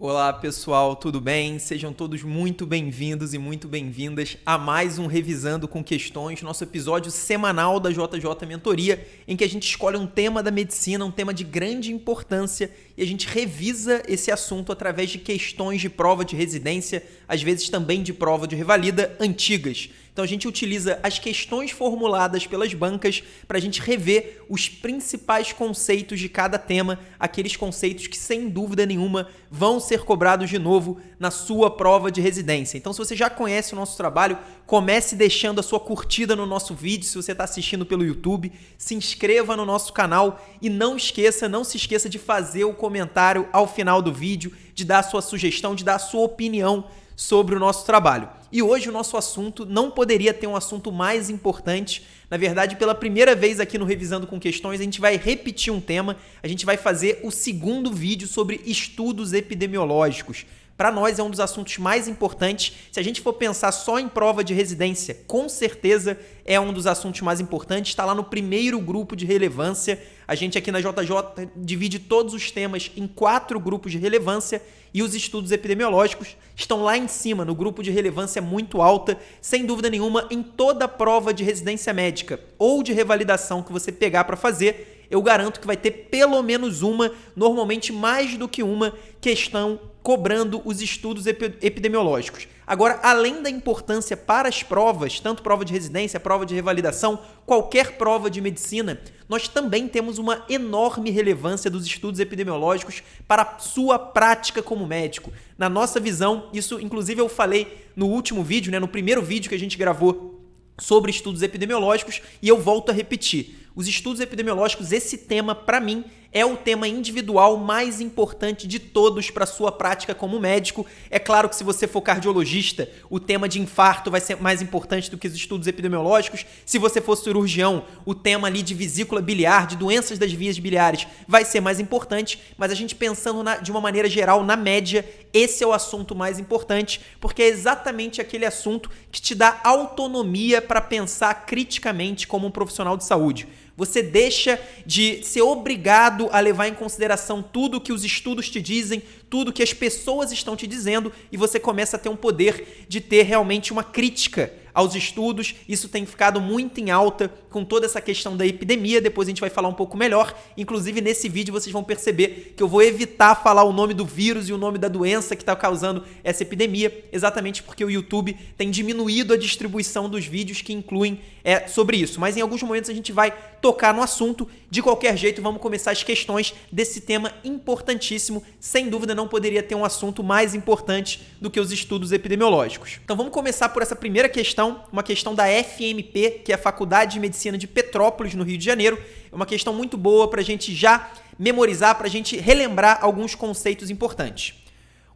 Olá pessoal, tudo bem? Sejam todos muito bem-vindos e muito bem-vindas a mais um Revisando com Questões, nosso episódio semanal da JJ Mentoria, em que a gente escolhe um tema da medicina, um tema de grande importância, e a gente revisa esse assunto através de questões de prova de residência, às vezes também de prova de revalida antigas. Então a gente utiliza as questões formuladas pelas bancas para a gente rever os principais conceitos de cada tema, aqueles conceitos que sem dúvida nenhuma vão ser cobrados de novo na sua prova de residência. Então se você já conhece o nosso trabalho, comece deixando a sua curtida no nosso vídeo se você está assistindo pelo YouTube, se inscreva no nosso canal e não se esqueça de fazer o comentário ao final do vídeo, de dar a sua sugestão, de dar a sua opinião sobre o nosso trabalho. E hoje o nosso assunto não poderia ter um assunto mais importante. Na verdade, pela primeira vez aqui no Revisando com Questões, a gente vai repetir um tema, a gente vai fazer o segundo vídeo sobre estudos epidemiológicos. Para nós é um dos assuntos mais importantes. Se a gente for pensar só em prova de residência, com certeza é um dos assuntos mais importantes. Está lá no primeiro grupo de relevância. A gente aqui na JJ divide todos os temas em 4 grupos de relevância e os estudos epidemiológicos estão lá em cima, no grupo de relevância muito alta, sem dúvida nenhuma, em toda prova de residência médica ou de revalidação que você pegar para fazer, eu garanto que vai ter pelo menos uma, normalmente mais do que uma, questão cobrando os estudos epidemiológicos. Agora, além da importância para as provas, tanto prova de residência, prova de revalidação, qualquer prova de medicina, nós também temos uma enorme relevância dos estudos epidemiológicos para a sua prática como médico. Na nossa visão, isso inclusive eu falei no último vídeo, no primeiro vídeo que a gente gravou sobre estudos epidemiológicos, e eu volto a repetir. Os estudos epidemiológicos, esse tema, para mim, é o tema individual mais importante de todos para a sua prática como médico. É claro que se você for cardiologista, o tema de infarto vai ser mais importante do que os estudos epidemiológicos. Se você for cirurgião, o tema ali de vesícula biliar, de doenças das vias biliares, vai ser mais importante. Mas a gente pensando de uma maneira geral, na média, esse é o assunto mais importante, porque é exatamente aquele assunto que te dá autonomia para pensar criticamente como um profissional de saúde. Você deixa de ser obrigado a levar em consideração tudo que os estudos te dizem, tudo que as pessoas estão te dizendo, e você começa a ter um poder de ter realmente uma crítica aos estudos. Isso tem ficado muito em alta com toda essa questão da epidemia. Depois a gente vai falar um pouco melhor. Inclusive, nesse vídeo vocês vão perceber que eu vou evitar falar o nome do vírus e o nome da doença que está causando essa epidemia, exatamente porque o YouTube tem diminuído a distribuição dos vídeos que incluem sobre isso. Mas em alguns momentos a gente vai tocar no assunto. De qualquer jeito, vamos começar as questões desse tema importantíssimo. Sem dúvida, não poderia ter um assunto mais importante do que os estudos epidemiológicos. Então vamos começar por essa primeira questão, uma questão da FMP, que é a Faculdade de Medicina de Petrópolis, no Rio de Janeiro. É uma questão muito boa para a gente já memorizar, para a gente relembrar alguns conceitos importantes.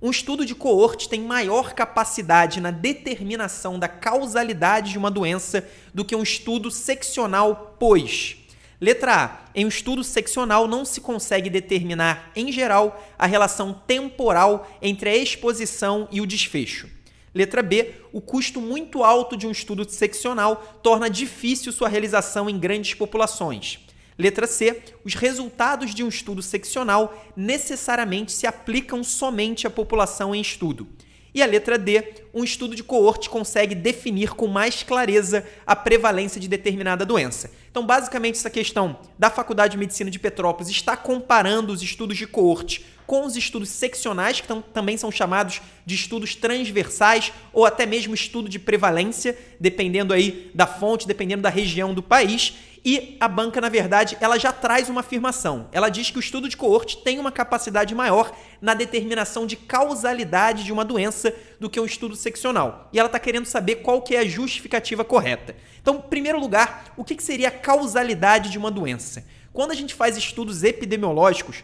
Um estudo de coorte tem maior capacidade na determinação da causalidade de uma doença do que um estudo seccional, pois... Letra A. Em um estudo seccional não se consegue determinar, em geral, a relação temporal entre a exposição e o desfecho. Letra B. O custo muito alto de um estudo seccional torna difícil sua realização em grandes populações. Letra C. Os resultados de um estudo seccional necessariamente se aplicam somente à população em estudo. E a letra D, um estudo de coorte consegue definir com mais clareza a prevalência de determinada doença. Então, basicamente, essa questão da Faculdade de Medicina de Petrópolis está comparando os estudos de coorte com os estudos seccionais, que também são chamados de estudos transversais ou até mesmo estudo de prevalência, dependendo aí da fonte, dependendo da região do país. E a banca, na verdade, ela já traz uma afirmação. Ela diz que o estudo de coorte tem uma capacidade maior na determinação de causalidade de uma doença do que um estudo seccional. E ela está querendo saber qual que é a justificativa correta. Então, em primeiro lugar, o que seria a causalidade de uma doença? Quando a gente faz estudos epidemiológicos,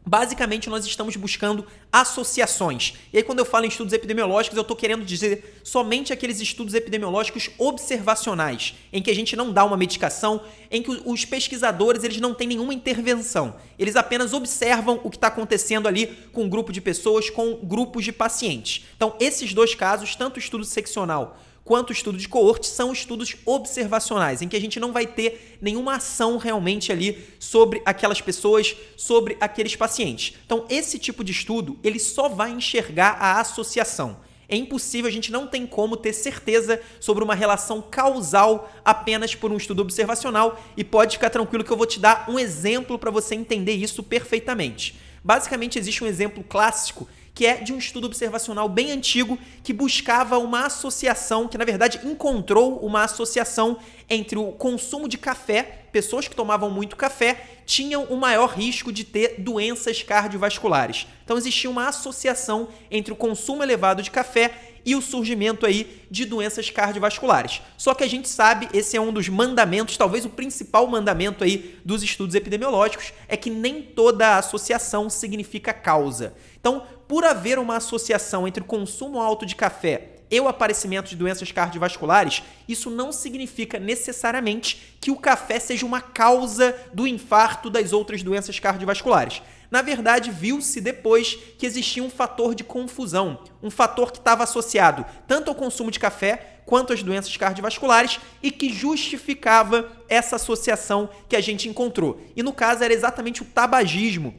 basicamente, nós estamos buscando associações. E aí, quando eu falo em estudos epidemiológicos, eu estou querendo dizer somente aqueles estudos epidemiológicos observacionais, em que a gente não dá uma medicação, em que os pesquisadores eles não têm nenhuma intervenção. Eles apenas observam o que está acontecendo ali com um grupo de pessoas, com grupos de pacientes. Então, esses dois casos, tanto o estudo seccional quanto o estudo de coorte são estudos observacionais, em que a gente não vai ter nenhuma ação realmente ali sobre aquelas pessoas, sobre aqueles pacientes. Então, esse tipo de estudo, ele só vai enxergar a associação. É impossível, a gente não tem como ter certeza sobre uma relação causal apenas por um estudo observacional, e pode ficar tranquilo que eu vou te dar um exemplo para você entender isso perfeitamente. Basicamente, existe um exemplo clássico que é de um estudo observacional bem antigo que buscava uma associação, que na verdade encontrou uma associação entre o consumo de café, pessoas que tomavam muito café tinham um maior risco de ter doenças cardiovasculares. Então existia uma associação entre o consumo elevado de café e o surgimento aí de doenças cardiovasculares. Só que a gente sabe, esse é um dos mandamentos, talvez o principal mandamento aí dos estudos epidemiológicos, é que nem toda associação significa causa. Então, por haver uma associação entre o consumo alto de café e o aparecimento de doenças cardiovasculares, isso não significa necessariamente que o café seja uma causa do infarto das outras doenças cardiovasculares. Na verdade, viu-se depois que existia um fator de confusão, um fator que estava associado tanto ao consumo de café quanto às doenças cardiovasculares e que justificava essa associação que a gente encontrou. E no caso era exatamente o tabagismo.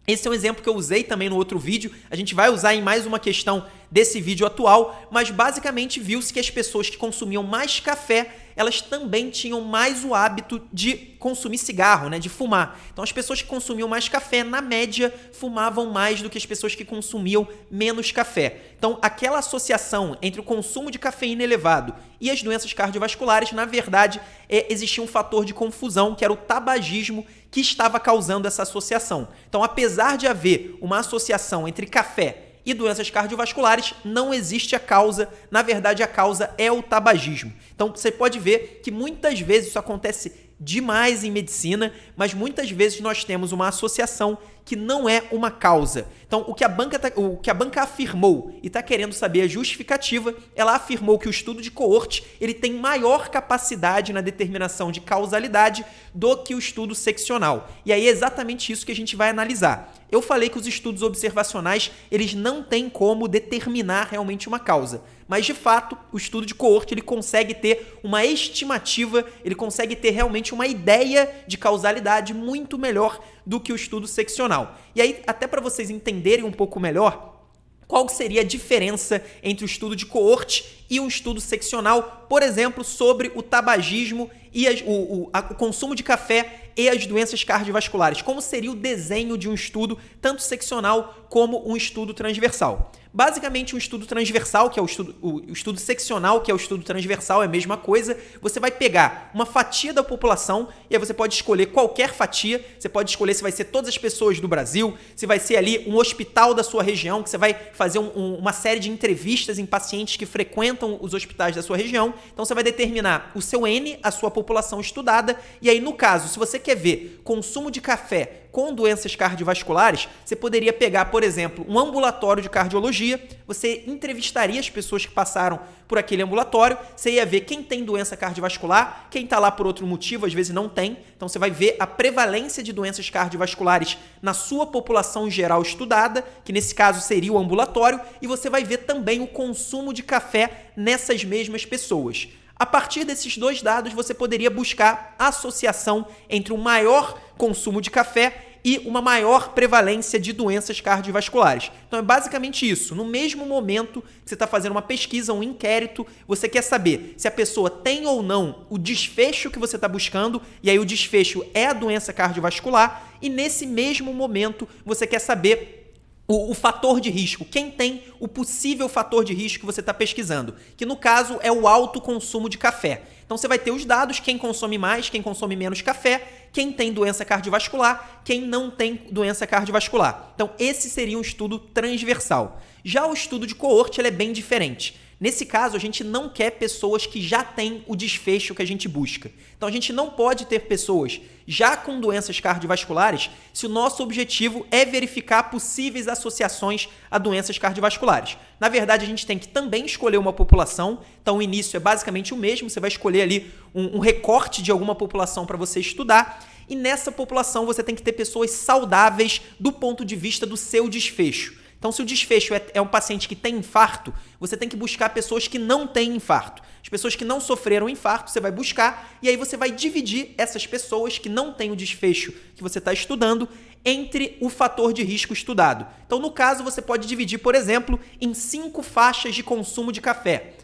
Esse é um exemplo que eu usei também no outro vídeo, a gente vai usar em mais uma questão desse vídeo atual, mas basicamente viu-se que as pessoas que consumiam mais café, elas também tinham mais o hábito de consumir cigarro, né, de fumar. Então as pessoas que consumiam mais café, na média, fumavam mais do que as pessoas que consumiam menos café. Então aquela associação entre o consumo de cafeína elevado e as doenças cardiovasculares, na verdade, existia um fator de confusão, que era o tabagismo, que estava causando essa associação. Então, apesar de haver uma associação entre café e doenças cardiovasculares, não existe a causa. Na verdade, a causa é o tabagismo. Então, você pode ver que muitas vezes isso acontece demais em medicina, mas muitas vezes nós temos uma associação que não é uma causa. Então, o que a banca afirmou e está querendo saber a justificativa, ela afirmou que o estudo de coorte ele tem maior capacidade na determinação de causalidade do que o estudo seccional. E aí é exatamente isso que a gente vai analisar. Eu falei que os estudos observacionais eles não têm como determinar realmente uma causa. Mas, de fato, o estudo de coorte ele consegue ter uma estimativa, ele consegue ter realmente uma ideia de causalidade muito melhor do que o estudo seccional. E aí, até para vocês entenderem um pouco melhor, qual seria a diferença entre o estudo de coorte e um estudo seccional, por exemplo, sobre o tabagismo e o consumo de café e as doenças cardiovasculares? Como seria o desenho de um estudo, tanto seccional como um estudo transversal? Basicamente, um estudo transversal, que é o estudo seccional, que é o estudo transversal, é a mesma coisa. Você vai pegar uma fatia da população e aí você pode escolher qualquer fatia. Você pode escolher se vai ser todas as pessoas do Brasil, se vai ser ali um hospital da sua região, que você vai fazer uma série de entrevistas em pacientes que frequentam os hospitais da sua região. Então, você vai determinar o seu N, a sua população estudada. E aí, no caso, se você quer ver consumo de café com doenças cardiovasculares, você poderia pegar, por exemplo, um ambulatório de cardiologia, você entrevistaria as pessoas que passaram por aquele ambulatório, você ia ver quem tem doença cardiovascular, quem está lá por outro motivo, às vezes não tem, então você vai ver a prevalência de doenças cardiovasculares na sua população geral estudada, que nesse caso seria o ambulatório, e você vai ver também o consumo de café nessas mesmas pessoas. A partir desses dois dados, você poderia buscar associação entre um maior consumo de café e uma maior prevalência de doenças cardiovasculares. Então é basicamente isso. No mesmo momento que você está fazendo uma pesquisa, um inquérito, você quer saber se a pessoa tem ou não o desfecho que você está buscando, e aí o desfecho é a doença cardiovascular, e nesse mesmo momento você quer saber o fator de risco, quem tem o possível fator de risco que você está pesquisando, que no caso é o alto consumo de café. Então você vai ter os dados, quem consome mais, quem consome menos café, quem tem doença cardiovascular, quem não tem doença cardiovascular. Então esse seria um estudo transversal. Já o estudo de coorte ele é bem diferente. Nesse caso, a gente não quer pessoas que já têm o desfecho que a gente busca. Então, a gente não pode ter pessoas já com doenças cardiovasculares se o nosso objetivo é verificar possíveis associações a doenças cardiovasculares. Na verdade, a gente tem que também escolher uma população. Então, o início é basicamente o mesmo. Você vai escolher ali um recorte de alguma população para você estudar. E nessa população, você tem que ter pessoas saudáveis do ponto de vista do seu desfecho. Então, se o desfecho é um paciente que tem infarto, você tem que buscar pessoas que não têm infarto. As pessoas que não sofreram infarto, você vai buscar e aí você vai dividir essas pessoas que não têm o desfecho que você está estudando entre o fator de risco estudado. Então, no caso, você pode dividir, por exemplo, em 5 faixas de consumo de café.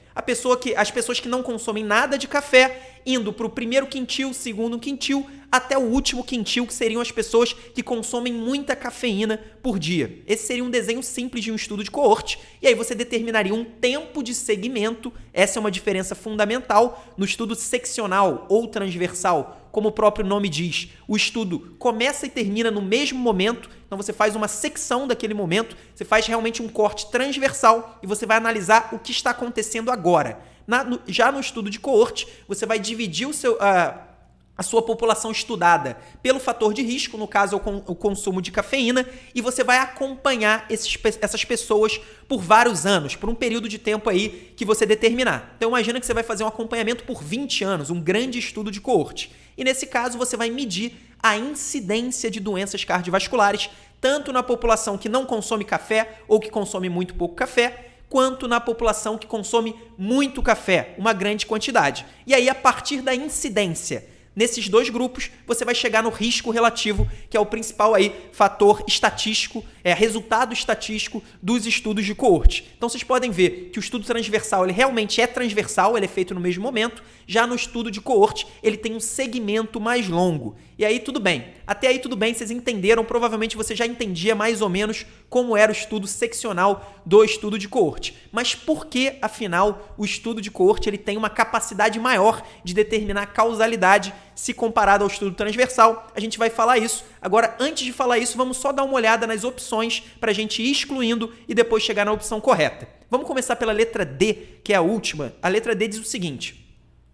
As pessoas que não consomem nada de café, indo para o primeiro quintil, segundo quintil, até o último quintil, que seriam as pessoas que consomem muita cafeína por dia. Esse seria um desenho simples de um estudo de coorte, e aí você determinaria um tempo de segmento. Essa é uma diferença fundamental no estudo seccional ou transversal. Como o próprio nome diz, o estudo começa e termina no mesmo momento, então você faz uma secção daquele momento, você faz realmente um corte transversal e você vai analisar o que está acontecendo agora. Já no estudo de coorte, você vai dividir a sua população estudada pelo fator de risco, no caso o consumo de cafeína, e você vai acompanhar essas pessoas por vários anos, por um período de tempo aí que você determinar. Então imagina que você vai fazer um acompanhamento por 20 anos, um grande estudo de coorte. E nesse caso você vai medir a incidência de doenças cardiovasculares, tanto na população que não consome café ou que consome muito pouco café, quanto na população que consome muito café, uma grande quantidade. E aí, a partir da incidência nesses 2 grupos, você vai chegar no risco relativo, que é o principal aí fator estatístico, resultado estatístico dos estudos de coorte. Então, vocês podem ver que o estudo transversal, ele realmente é transversal, ele é feito no mesmo momento. Já no estudo de coorte, ele tem um segmento mais longo. E aí, tudo bem. Até aí, tudo bem, vocês entenderam. Provavelmente você já entendia mais ou menos como era o estudo seccional do estudo de coorte. Mas por que, afinal, o estudo de coorte ele tem uma capacidade maior de determinar causalidade se comparado ao estudo transversal? A gente vai falar isso. Agora, antes de falar isso, vamos só dar uma olhada nas opções para a gente ir excluindo e depois chegar na opção correta. Vamos começar pela letra D, que é a última. A letra D diz o seguinte: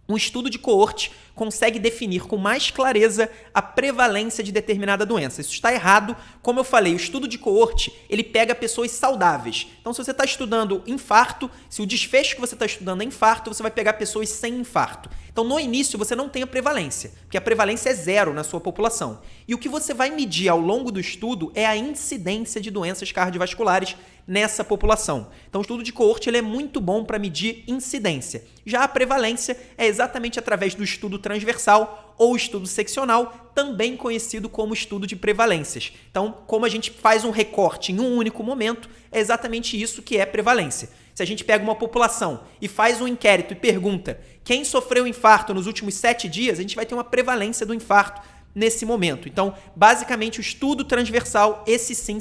um estudo de coorte consegue definir com mais clareza a prevalência de determinada doença. Isso está errado. Como eu falei, o estudo de coorte, ele pega pessoas saudáveis. Então, se você está estudando infarto, se o desfecho que você está estudando é infarto, você vai pegar pessoas sem infarto. Então, no início, você não tem a prevalência, porque a prevalência é 0 na sua população. E o que você vai medir ao longo do estudo é a incidência de doenças cardiovasculares nessa população. Então, o estudo de coorte ele é muito bom para medir incidência. Já a prevalência é exatamente através do estudo transversal ou estudo seccional, também conhecido como estudo de prevalências. Então, como a gente faz um recorte em um único momento, é exatamente isso que é prevalência. Se a gente pega uma população e faz um inquérito e pergunta quem sofreu infarto nos últimos 7 dias, a gente vai ter uma prevalência do infarto nesse momento. Então, basicamente, o estudo transversal, esse sim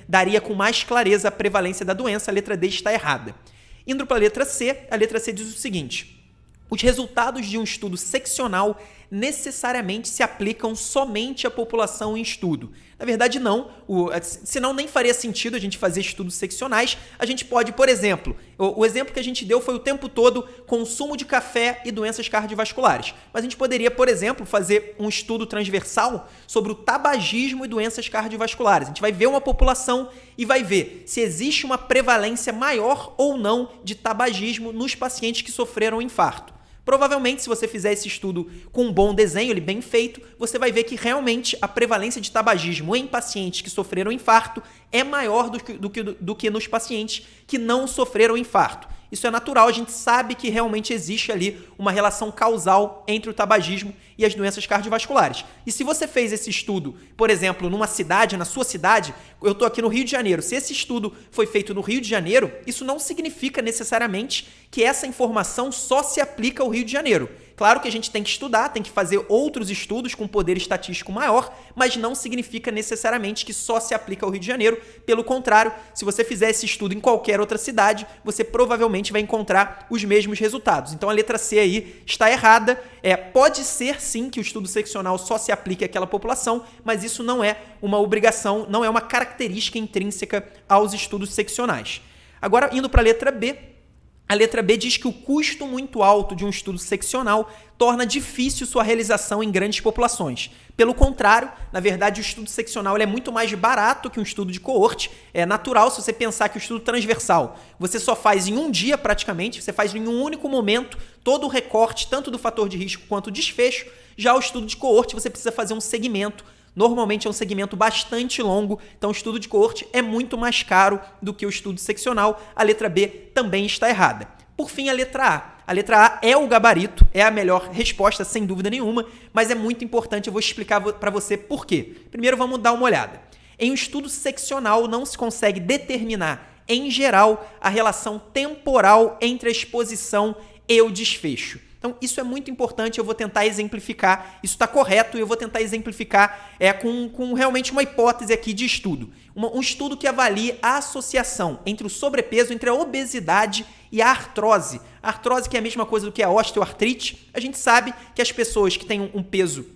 daria com mais clareza a prevalência da doença. A letra D está errada. Indo para a letra C diz o seguinte: os resultados de um estudo seccional necessariamente se aplicam somente à população em estudo. Na verdade, não. Senão nem faria sentido a gente fazer estudos seccionais. A gente pode, por exemplo, o exemplo que a gente deu foi o tempo todo consumo de café e doenças cardiovasculares. Mas a gente poderia, por exemplo, fazer um estudo transversal sobre o tabagismo e doenças cardiovasculares. A gente vai ver uma população e vai ver se existe uma prevalência maior ou não de tabagismo nos pacientes que sofreram infarto. Provavelmente, se você fizer esse estudo com um bom desenho, ele bem feito, você vai ver que realmente a prevalência de tabagismo em pacientes que sofreram infarto é maior do que nos pacientes que não sofreram infarto. Isso é natural, a gente sabe que realmente existe ali uma relação causal entre o tabagismo e as doenças cardiovasculares. E se você fez esse estudo, por exemplo, numa cidade, na sua cidade, eu estou aqui no Rio de Janeiro, se esse estudo foi feito no Rio de Janeiro, isso não significa necessariamente que essa informação só se aplica ao Rio de Janeiro. Claro que a gente tem que estudar, tem que fazer outros estudos com poder estatístico maior, mas não significa necessariamente que só se aplica ao Rio de Janeiro. Pelo contrário, se você fizer esse estudo em qualquer outra cidade, você provavelmente vai encontrar os mesmos resultados. Então a letra C aí está errada. Pode ser sim que o estudo seccional só se aplique àquela população, mas isso não é uma obrigação, não é uma característica intrínseca aos estudos seccionais. Agora, indo para a letra B, a letra B diz que o custo muito alto de um estudo seccional torna difícil sua realização em grandes populações. Pelo contrário, na verdade, o estudo seccional ele é muito mais barato que um estudo de coorte. É natural se você pensar que o estudo transversal você só faz em um dia praticamente, você faz em um único momento todo o recorte, tanto do fator de risco quanto do desfecho. Já o estudo de coorte você precisa fazer um segmento Normalmente é um segmento bastante longo, então o estudo de coorte é muito mais caro do que o estudo seccional. A letra B também está errada. Por fim, a letra A. A letra A é o gabarito, é a melhor resposta, sem dúvida nenhuma, mas é muito importante, eu vou explicar para você por quê. Primeiro, vamos dar uma olhada. Em um estudo seccional, não se consegue determinar, em geral, a relação temporal entre a exposição e o desfecho. Então, isso é muito importante, eu vou tentar exemplificar, isso está correto, e eu vou tentar exemplificar com realmente uma hipótese aqui de estudo. Um estudo que avalie a associação entre o sobrepeso, entre a obesidade e a artrose. A artrose, que é a mesma coisa do que a osteoartrite, a gente sabe que as pessoas que têm um peso,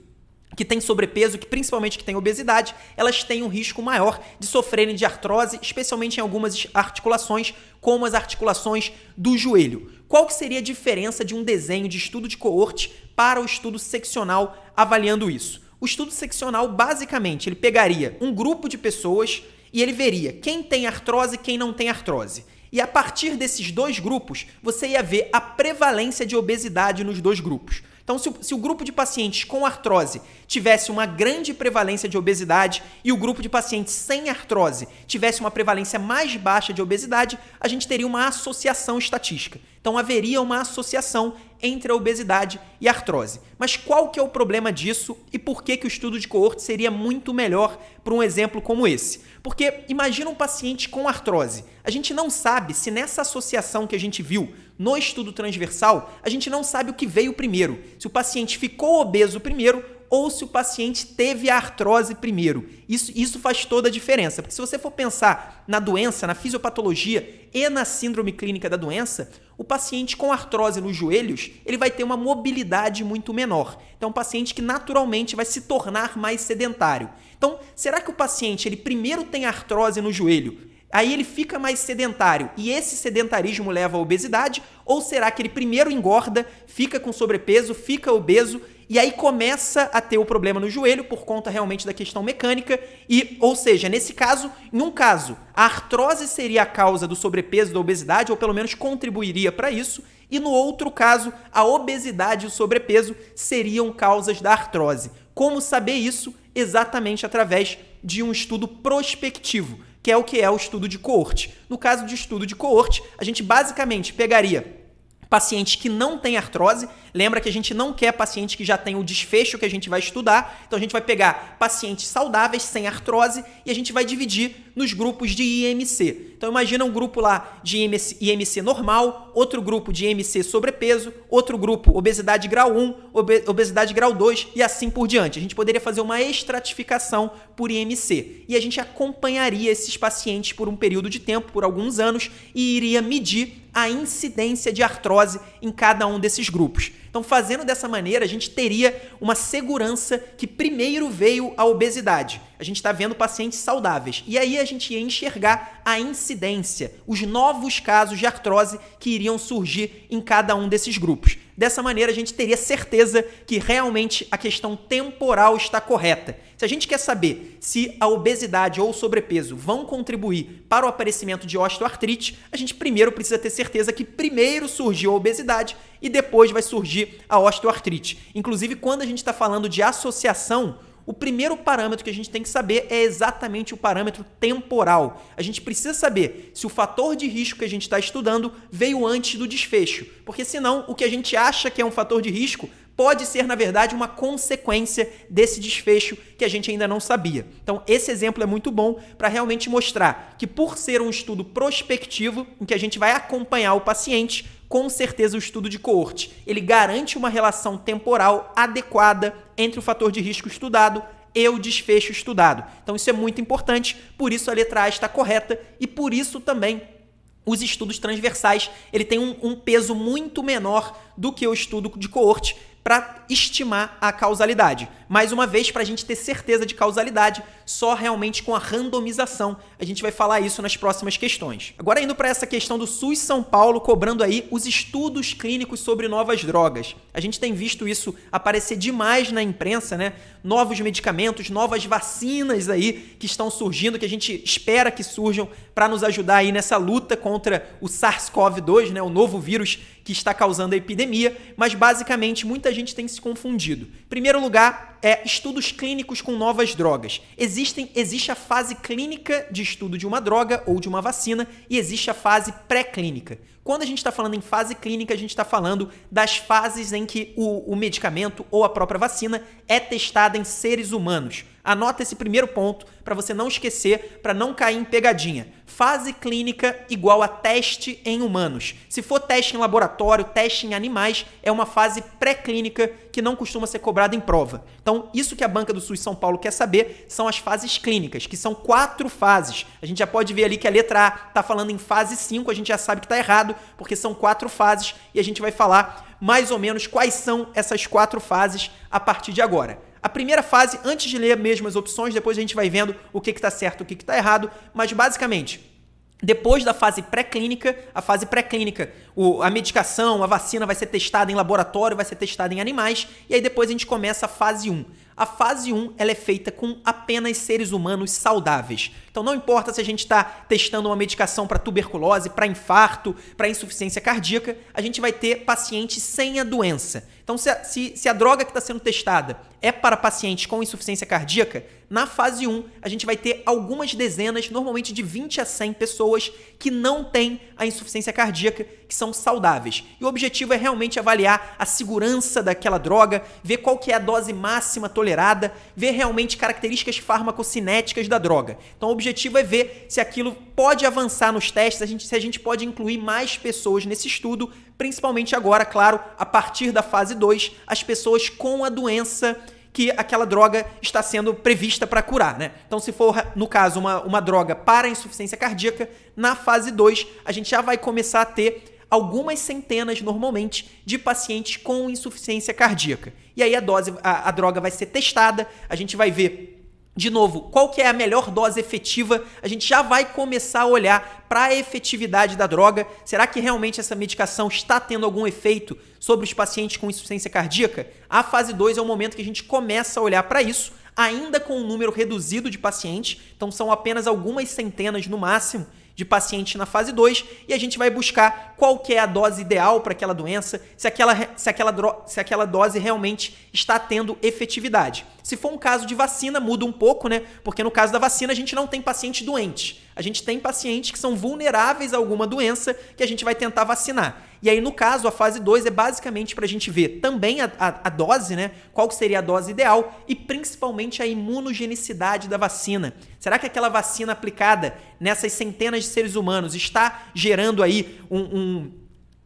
que têm sobrepeso, que principalmente que têm obesidade, elas têm um risco maior de sofrerem de artrose, especialmente em algumas articulações, como as articulações do joelho. Qual que seria a diferença de um desenho de estudo de coorte para o estudo seccional avaliando isso? O estudo seccional, basicamente, ele pegaria um grupo de pessoas e ele veria quem tem artrose e quem não tem artrose. E a partir desses dois grupos, você ia ver a prevalência de obesidade nos dois grupos. Então, se o grupo de pacientes com artrose tivesse uma grande prevalência de obesidade e o grupo de pacientes sem artrose tivesse uma prevalência mais baixa de obesidade, a gente teria uma associação estatística. Então, haveria uma associação entre a obesidade e a artrose. Mas qual que é o problema disso e por que o estudo de coorte seria muito melhor para um exemplo como esse? Porque imagina um paciente com artrose. A gente não sabe se nessa associação que a gente viu no estudo transversal, a gente não sabe o que veio primeiro. Se o paciente ficou obeso primeiro ou se o paciente teve a artrose primeiro. Isso faz toda a diferença, porque se você for pensar na doença, na fisiopatologia e na síndrome clínica da doença, o paciente com artrose nos joelhos, ele vai ter uma mobilidade muito menor. Então, é um paciente que naturalmente vai se tornar mais sedentário. Então, será que o paciente ele primeiro tem artrose no joelho, aí ele fica mais sedentário e esse sedentarismo leva à obesidade? Ou será que ele primeiro engorda, fica com sobrepeso, fica obeso e aí começa a ter o problema no joelho por conta realmente da questão mecânica ou seja, nesse caso, em um caso, a artrose seria a causa do sobrepeso, da obesidade, ou pelo menos contribuiria para isso, e no outro caso, a obesidade e o sobrepeso seriam causas da artrose. Como saber isso? Exatamente através de um estudo prospectivo, que é o estudo de coorte. No caso de estudo de coorte, a gente basicamente pegaria pacientes que não têm artrose. Lembra que a gente não quer paciente que já tem o desfecho que a gente vai estudar. Então, a gente vai pegar pacientes saudáveis, sem artrose, e a gente vai dividir nos grupos de IMC. Então, imagina um grupo lá de IMC normal, outro grupo de IMC sobrepeso, outro grupo obesidade grau 1, obesidade grau 2 e assim por diante. A gente poderia fazer uma estratificação por IMC. E a gente acompanharia esses pacientes por um período de tempo, por alguns anos, e iria medir a incidência de artrose em cada um desses grupos. Então, fazendo dessa maneira, a gente teria uma segurança que primeiro veio a obesidade. A gente está vendo pacientes saudáveis. E aí a gente ia enxergar a incidência, os novos casos de artrose que iriam surgir em cada um desses grupos. Dessa maneira, a gente teria certeza que realmente a questão temporal está correta. Se a gente quer saber se a obesidade ou o sobrepeso vão contribuir para o aparecimento de osteoartrite, a gente primeiro precisa ter certeza que primeiro surgiu a obesidade e depois vai surgir a osteoartrite. Inclusive, quando a gente está falando de associação, o primeiro parâmetro que a gente tem que saber é exatamente o parâmetro temporal. A gente precisa saber se o fator de risco que a gente está estudando veio antes do desfecho, porque senão o que a gente acha que é um fator de risco pode ser, na verdade, uma consequência desse desfecho que a gente ainda não sabia. Então, esse exemplo é muito bom para realmente mostrar que, por ser um estudo prospectivo, em que a gente vai acompanhar o paciente, com certeza o estudo de coorte, ele garante uma relação temporal adequada entre o fator de risco estudado e o desfecho estudado. Então, isso é muito importante, por isso a letra A está correta e por isso também os estudos transversais ele tem um peso muito menor do que o estudo de coorte para estimar a causalidade. Mais uma vez, para a gente ter certeza de causalidade, só realmente com a randomização. A gente vai falar isso nas próximas questões. Agora, indo para essa questão do SUS São Paulo, cobrando aí os estudos clínicos sobre novas drogas. A gente tem visto isso aparecer demais na imprensa, né? Novos medicamentos, novas vacinas aí que estão surgindo, que a gente espera que surjam para nos ajudar aí nessa luta contra o SARS-CoV-2, né? O novo vírus que está causando a epidemia, mas basicamente muita gente tem se confundido. Em primeiro lugar, estudos clínicos com novas drogas. Existe a fase clínica de estudo de uma droga ou de uma vacina e existe a fase pré-clínica. Quando a gente está falando em fase clínica, a gente está falando das fases em que o medicamento ou a própria vacina é testada em seres humanos. Anota esse primeiro ponto para você não esquecer, para não cair em pegadinha. Fase clínica igual a teste em humanos. Se for teste em laboratório, teste em animais, é uma fase pré-clínica que não costuma ser cobrada em prova. Então, isso que a banca do SUS São Paulo quer saber são as fases clínicas, que são 4 fases. A gente já pode ver ali que a letra A está falando em fase 5, a gente já sabe que está errado, porque são 4 fases e a gente vai falar mais ou menos quais são essas 4 fases a partir de agora. A primeira fase, antes de ler mesmo as opções, depois a gente vai vendo o que está certo e o que está errado, mas basicamente, depois da fase pré-clínica, a medicação, a vacina vai ser testada em laboratório, vai ser testada em animais, e aí depois a gente começa a fase 1. A fase 1 ela é feita com apenas seres humanos saudáveis. Então não importa se a gente está testando uma medicação para tuberculose, para infarto, para insuficiência cardíaca, a gente vai ter pacientes sem a doença. Então se a droga que está sendo testada é para pacientes com insuficiência cardíaca, na fase 1 a gente vai ter algumas dezenas, normalmente de 20 a 100 pessoas que não têm a insuficiência cardíaca, que são saudáveis. E o objetivo é realmente avaliar a segurança daquela droga, ver qual que é a dose máxima tolerada, ver realmente características farmacocinéticas da droga. Então o objetivo é ver se aquilo pode avançar nos testes, se a gente pode incluir mais pessoas nesse estudo, principalmente agora, claro, a partir da fase 2, as pessoas com a doença que aquela droga está sendo prevista para curar, né? Então, se for, no caso, uma droga para insuficiência cardíaca, na fase 2, a gente já vai começar a ter algumas centenas, normalmente, de pacientes com insuficiência cardíaca. E aí a droga vai ser testada, a gente vai ver de novo, qual que é a melhor dose efetiva? A gente já vai começar a olhar para a efetividade da droga. Será que realmente essa medicação está tendo algum efeito sobre os pacientes com insuficiência cardíaca? A fase 2 é o momento que a gente começa a olhar para isso, ainda com um número reduzido de pacientes. Então são apenas algumas centenas no máximo de pacientes na fase 2 e a gente vai buscar qual que é a dose ideal para aquela doença, se aquela dose realmente está tendo efetividade. Se for um caso de vacina, muda um pouco, né? Porque no caso da vacina a gente não tem paciente doente. A gente tem pacientes que são vulneráveis a alguma doença que a gente vai tentar vacinar. E aí, no caso, a fase 2 é basicamente para a gente ver também a dose, né? Qual seria a dose ideal e principalmente a imunogenicidade da vacina. Será que aquela vacina aplicada nessas centenas de seres humanos está gerando aí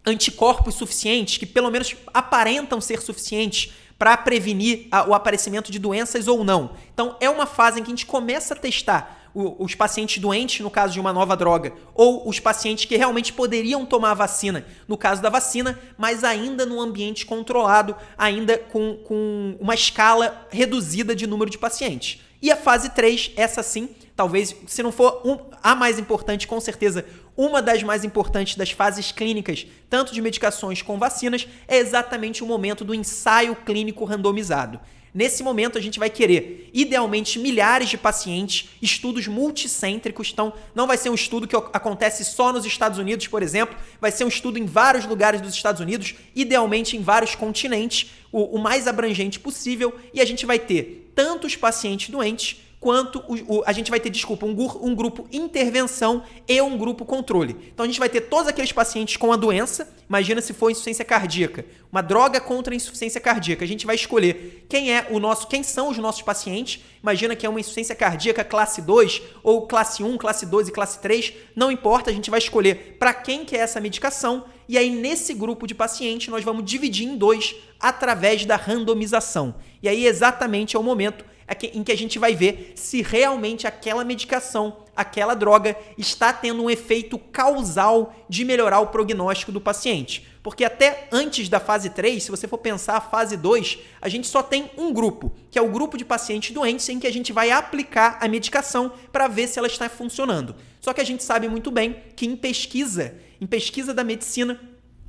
anticorpos suficientes, que pelo menos aparentam ser suficientes para prevenir o aparecimento de doenças ou não? Então, é uma fase em que a gente começa a testar os pacientes doentes, no caso de uma nova droga, ou os pacientes que realmente poderiam tomar a vacina, no caso da vacina, mas ainda num ambiente controlado, ainda com uma escala reduzida de número de pacientes. E a fase 3, essa sim, talvez, se não for a mais importante, com certeza, uma das mais importantes das fases clínicas, tanto de medicações como vacinas, é exatamente o momento do ensaio clínico randomizado. Nesse momento, a gente vai querer, idealmente, milhares de pacientes, estudos multicêntricos. Então, não vai ser um estudo que acontece só nos Estados Unidos, por exemplo. Vai ser um estudo em vários lugares dos Estados Unidos, idealmente em vários continentes, o mais abrangente possível. E a gente vai ter tanto os pacientes doentes, quanto a gente vai ter, um grupo intervenção e um grupo controle. Então a gente vai ter todos aqueles pacientes com a doença, imagina se for insuficiência cardíaca, uma droga contra a insuficiência cardíaca. A gente vai escolher quem são os nossos pacientes, imagina que é uma insuficiência cardíaca classe 2, ou classe 1, classe 2 e classe 3, não importa, a gente vai escolher para quem que é essa medicação, e aí nesse grupo de pacientes nós vamos dividir em 2 através da randomização. E aí exatamente é o momento em que a gente vai ver se realmente aquela medicação, aquela droga, está tendo um efeito causal de melhorar o prognóstico do paciente. Porque até antes da fase 3, se você for pensar a fase 2, a gente só tem um grupo, que é o grupo de pacientes doentes em que a gente vai aplicar a medicação para ver se ela está funcionando. Só que a gente sabe muito bem que em pesquisa da medicina,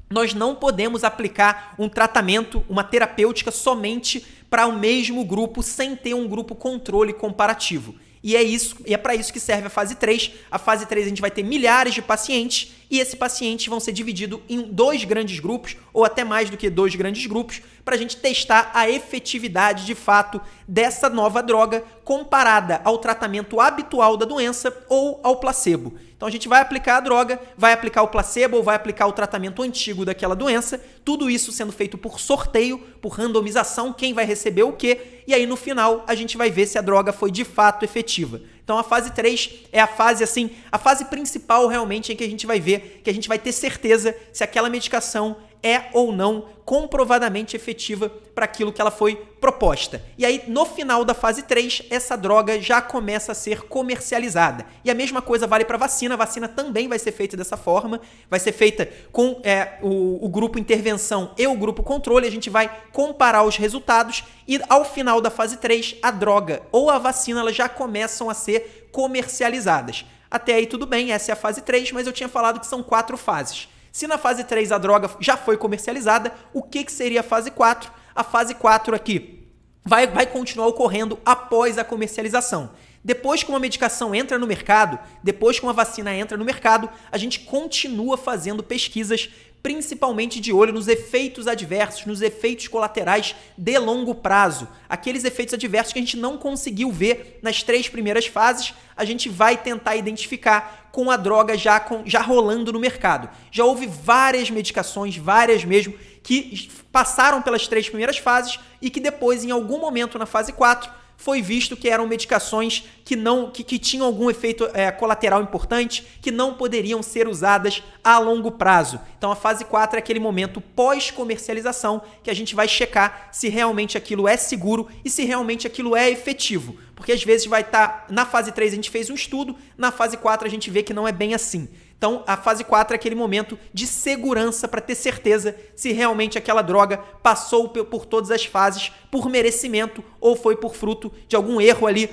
nós não podemos aplicar um tratamento, uma terapêutica somente para o mesmo grupo sem ter um grupo controle comparativo. E é para isso que serve a fase 3. A fase 3 a gente vai ter milhares de pacientes e esses pacientes vão ser divididos em 2 grandes grupos ou até mais do que 2 grandes grupos para a gente testar a efetividade de fato dessa nova droga comparada ao tratamento habitual da doença ou ao placebo. Então a gente vai aplicar a droga, vai aplicar o placebo ou vai aplicar o tratamento antigo daquela doença, tudo isso sendo feito por sorteio, por randomização, quem vai receber o quê, e aí no final a gente vai ver se a droga foi de fato efetiva. Então a fase 3 é a fase a fase principal realmente em que a gente vai ver, que a gente vai ter certeza se aquela medicação é ou não comprovadamente efetiva para aquilo que ela foi proposta. E aí, no final da fase 3, essa droga já começa a ser comercializada. E a mesma coisa vale para a vacina também vai ser feita dessa forma, vai ser feita com o grupo intervenção e o grupo controle, a gente vai comparar os resultados e ao final da fase 3, a droga ou a vacina elas já começam a ser comercializadas. Até aí tudo bem, essa é a fase 3, mas eu tinha falado que são 4 fases. Se na fase 3 a droga já foi comercializada, o que seria a fase 4? A fase 4 aqui vai continuar ocorrendo após a comercialização. Depois que uma medicação entra no mercado, depois que uma vacina entra no mercado, a gente continua fazendo pesquisas, principalmente de olho nos efeitos adversos, nos efeitos colaterais de longo prazo. Aqueles efeitos adversos que a gente não conseguiu ver nas 3 primeiras fases, a gente vai tentar identificar com a droga já rolando no mercado. Já houve várias medicações, várias mesmo, que passaram pelas 3 primeiras fases e que depois, em algum momento na fase 4, foi visto que eram medicações que tinham algum efeito colateral importante, que não poderiam ser usadas a longo prazo. Então a fase 4 é aquele momento pós-comercialização que a gente vai checar se realmente aquilo é seguro e se realmente aquilo é efetivo. Porque às vezes vai estar, na fase 3 a gente fez um estudo, na fase 4 a gente vê que não é bem assim. Então, a fase 4 é aquele momento de segurança para ter certeza se realmente aquela droga passou por todas as fases por merecimento ou foi por fruto de algum erro ali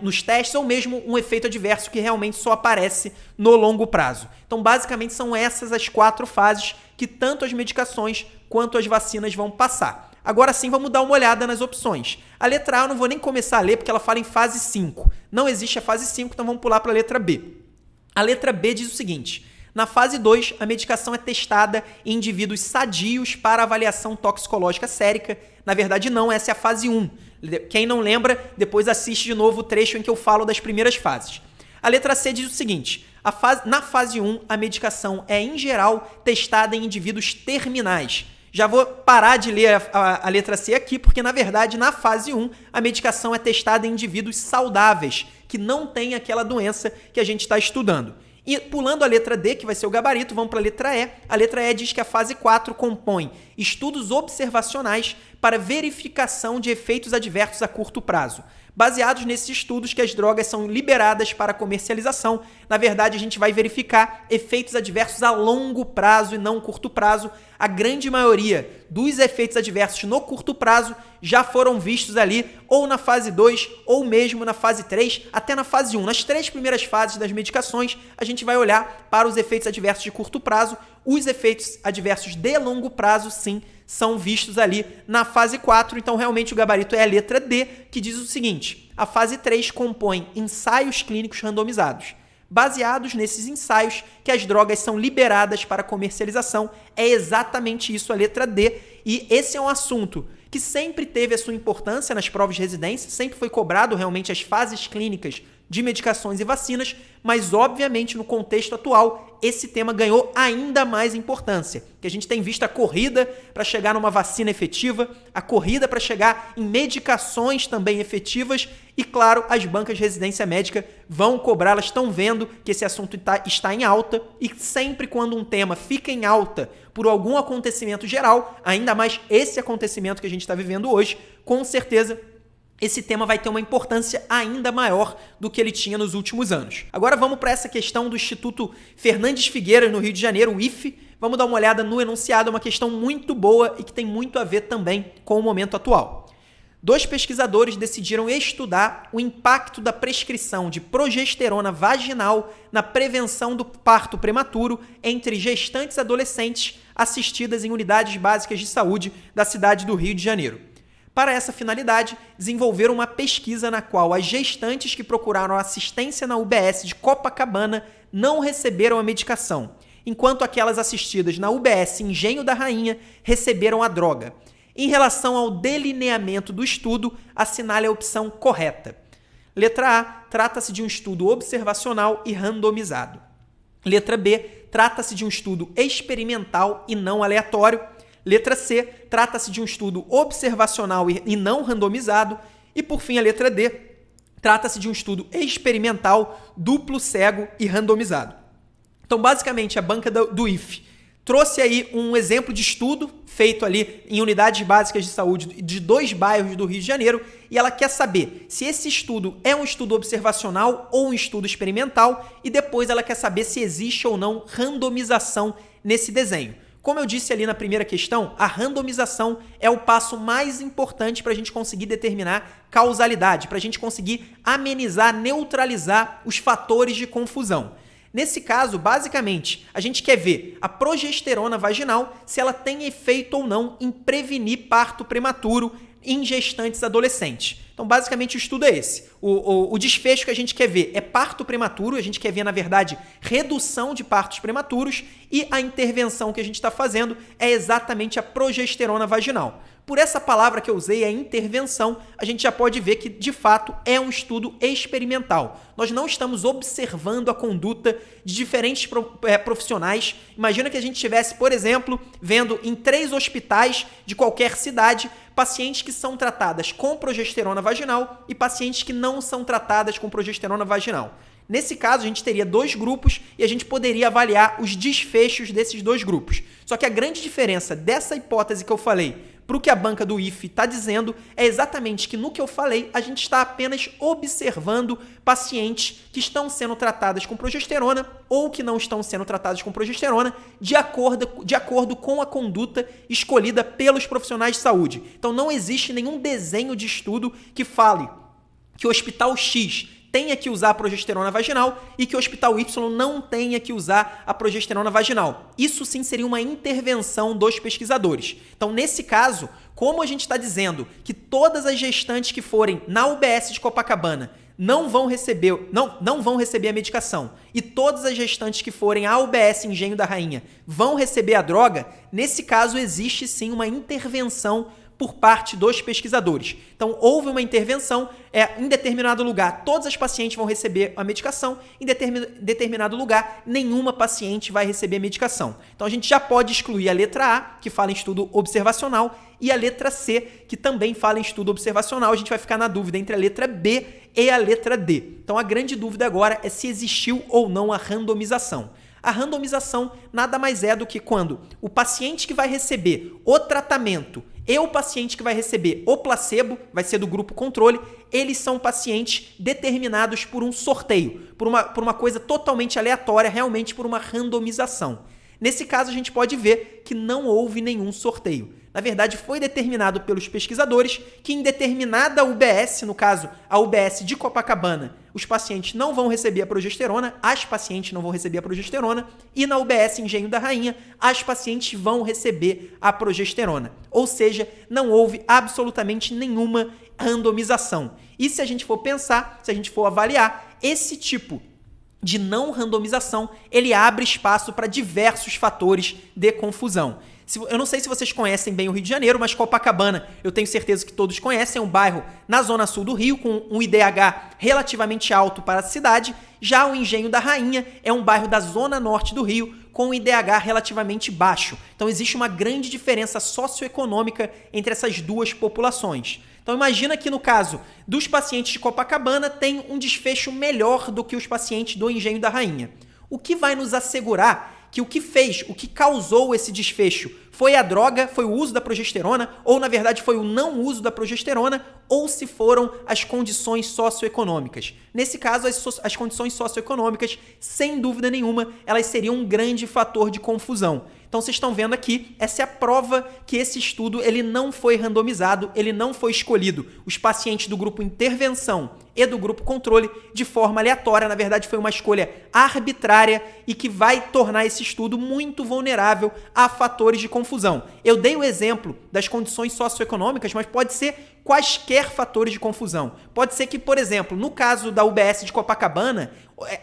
nos testes ou mesmo um efeito adverso que realmente só aparece no longo prazo. Então, basicamente, são essas as 4 fases que tanto as medicações quanto as vacinas vão passar. Agora sim, vamos dar uma olhada nas opções. A letra A eu não vou nem começar a ler porque ela fala em fase 5. Não existe a fase 5, então vamos pular para a letra B. A letra B diz o seguinte: na fase 2, a medicação é testada em indivíduos sadios para avaliação toxicológica sérica. Na verdade, não, essa é a fase 1. Quem não lembra, depois assiste de novo o trecho em que eu falo das primeiras fases. A letra C diz o seguinte: na fase 1, a medicação é, em geral, testada em indivíduos terminais. Já vou parar de ler a letra C aqui, porque, na verdade, na fase 1, a medicação é testada em indivíduos saudáveis, que não têm aquela doença que a gente está estudando. E pulando a letra D, que vai ser o gabarito, vamos para a letra E. A letra E diz que a fase 4 compõe estudos observacionais para verificação de efeitos adversos a curto prazo. Baseados nesses estudos que as drogas são liberadas para comercialização, na verdade a gente vai verificar efeitos adversos a longo prazo e não curto prazo. A grande maioria dos efeitos adversos no curto prazo já foram vistos ali ou na fase 2 ou mesmo na fase 3, até na fase 1. Nas 3 primeiras fases das medicações, a gente vai olhar para os efeitos adversos de curto prazo. Os efeitos adversos de longo prazo, sim, são vistos ali na fase 4. Então, realmente, o gabarito é a letra D, que diz o seguinte: a fase 3 compõe ensaios clínicos randomizados. Baseados nesses ensaios que as drogas são liberadas para comercialização. É exatamente isso a letra D. E esse é um assunto que sempre teve a sua importância nas provas de residência, sempre foi cobrado realmente as fases clínicas de medicações e vacinas, mas obviamente no contexto atual esse tema ganhou ainda mais importância, que a gente tem visto a corrida para chegar numa vacina efetiva, a corrida para chegar em medicações também efetivas e, claro, as bancas de residência médica vão cobrar, elas estão vendo que esse assunto está em alta e sempre quando um tema fica em alta por algum acontecimento geral, ainda mais esse acontecimento que a gente está vivendo hoje, com certeza esse tema vai ter uma importância ainda maior do que ele tinha nos últimos anos. Agora vamos para essa questão do Instituto Fernandes Figueiras, no Rio de Janeiro, o IFE. Vamos dar uma olhada no enunciado, é uma questão muito boa e que tem muito a ver também com o momento atual. 2 pesquisadores decidiram estudar o impacto da prescrição de progesterona vaginal na prevenção do parto prematuro entre gestantes adolescentes assistidas em unidades básicas de saúde da cidade do Rio de Janeiro. Para essa finalidade, desenvolveram uma pesquisa na qual as gestantes que procuraram assistência na UBS de Copacabana não receberam a medicação, enquanto aquelas assistidas na UBS Engenho da Rainha receberam a droga. Em relação ao delineamento do estudo, assinale a opção correta. Letra A, trata-se de um estudo observacional e randomizado. Letra B, trata-se de um estudo experimental e não aleatório. Letra C, trata-se de um estudo observacional e não randomizado. E, por fim, a letra D, trata-se de um estudo experimental, duplo cego e randomizado. Então, basicamente, a banca do IFE trouxe aí um exemplo de estudo feito ali em unidades básicas de saúde de 2 bairros do Rio de Janeiro e ela quer saber se esse estudo é um estudo observacional ou um estudo experimental e depois ela quer saber se existe ou não randomização nesse desenho. Como eu disse ali na primeira questão, a randomização é o passo mais importante para a gente conseguir determinar causalidade, para a gente conseguir amenizar, neutralizar os fatores de confusão. Nesse caso, basicamente, a gente quer ver a progesterona vaginal se ela tem efeito ou não em prevenir parto prematuro em gestantes adolescentes. Então, basicamente, o estudo é esse. O desfecho que a gente quer ver é parto prematuro, a gente quer ver, na verdade, redução de partos prematuros e a intervenção que a gente está fazendo é exatamente a progesterona vaginal. Por essa palavra que eu usei, a intervenção, a gente já pode ver que, de fato, é um estudo experimental. Nós não estamos observando a conduta de diferentes profissionais. Imagina que a gente estivesse, por exemplo, vendo em 3 hospitais de qualquer cidade pacientes que são tratadas com progesterona vaginal e pacientes que não são tratadas com progesterona vaginal. Nesse caso, a gente teria 2 grupos e a gente poderia avaliar os desfechos desses 2 grupos. Só que a grande diferença dessa hipótese que eu falei para o que a banca do IFE está dizendo é exatamente que no que eu falei, a gente está apenas observando pacientes que estão sendo tratadas com progesterona ou que não estão sendo tratadas com progesterona de acordo com a conduta escolhida pelos profissionais de saúde. Então não existe nenhum desenho de estudo que fale que o hospital X tenha que usar a progesterona vaginal e que o hospital Y não tenha que usar a progesterona vaginal. Isso sim seria uma intervenção dos pesquisadores. Então, nesse caso, como a gente está dizendo que todas as gestantes que forem na UBS de Copacabana não vão receber a medicação e todas as gestantes que forem à UBS Engenho da Rainha vão receber a droga, nesse caso existe sim uma intervenção por parte dos pesquisadores. Então, houve uma intervenção, em determinado lugar, todas as pacientes vão receber a medicação, em determinado lugar, nenhuma paciente vai receber a medicação. Então, a gente já pode excluir a letra A, que fala em estudo observacional, e a letra C, que também fala em estudo observacional. A gente vai ficar na dúvida entre a letra B e a letra D. Então, a grande dúvida agora é se existiu ou não a randomização. A randomização nada mais é do que quando o paciente que vai receber o tratamento e o paciente que vai receber o placebo, vai ser do grupo controle, eles são pacientes determinados por um sorteio, por uma coisa totalmente aleatória, realmente por uma randomização. Nesse caso, a gente pode ver que não houve nenhum sorteio. Na verdade, foi determinado pelos pesquisadores que em determinada UBS, no caso, a UBS de Copacabana, os pacientes não vão receber a progesterona, as pacientes não vão receber a progesterona, e na UBS Engenho da Rainha, as pacientes vão receber a progesterona. Ou seja, não houve absolutamente nenhuma randomização. E se a gente for pensar, se a gente for avaliar, esse tipo de não randomização, ele abre espaço para diversos fatores de confusão. Eu não sei se vocês conhecem bem o Rio de Janeiro, mas Copacabana, eu tenho certeza que todos conhecem, é um bairro na zona sul do Rio, com um IDH relativamente alto para a cidade. Já o Engenho da Rainha é um bairro da zona norte do Rio, com um IDH relativamente baixo. Então existe uma grande diferença socioeconômica entre essas duas populações. Então imagina que no caso dos pacientes de Copacabana tem um desfecho melhor do que os pacientes do Engenho da Rainha. O que vai nos assegurar que o que causou esse desfecho foi a droga, foi o uso da progesterona, ou na verdade foi o não uso da progesterona, ou se foram as condições socioeconômicas. Nesse caso, as condições socioeconômicas, sem dúvida nenhuma, elas seriam um grande fator de confusão. Então vocês estão vendo aqui, essa é a prova que esse estudo ele não foi randomizado, ele não foi escolhido. Os pacientes do grupo intervenção e do grupo controle de forma aleatória, na verdade foi uma escolha arbitrária e que vai tornar esse estudo muito vulnerável a fatores de confusão. Eu dei o exemplo das condições socioeconômicas, mas pode ser quaisquer fatores de confusão. Pode ser que, por exemplo, no caso da UBS de Copacabana,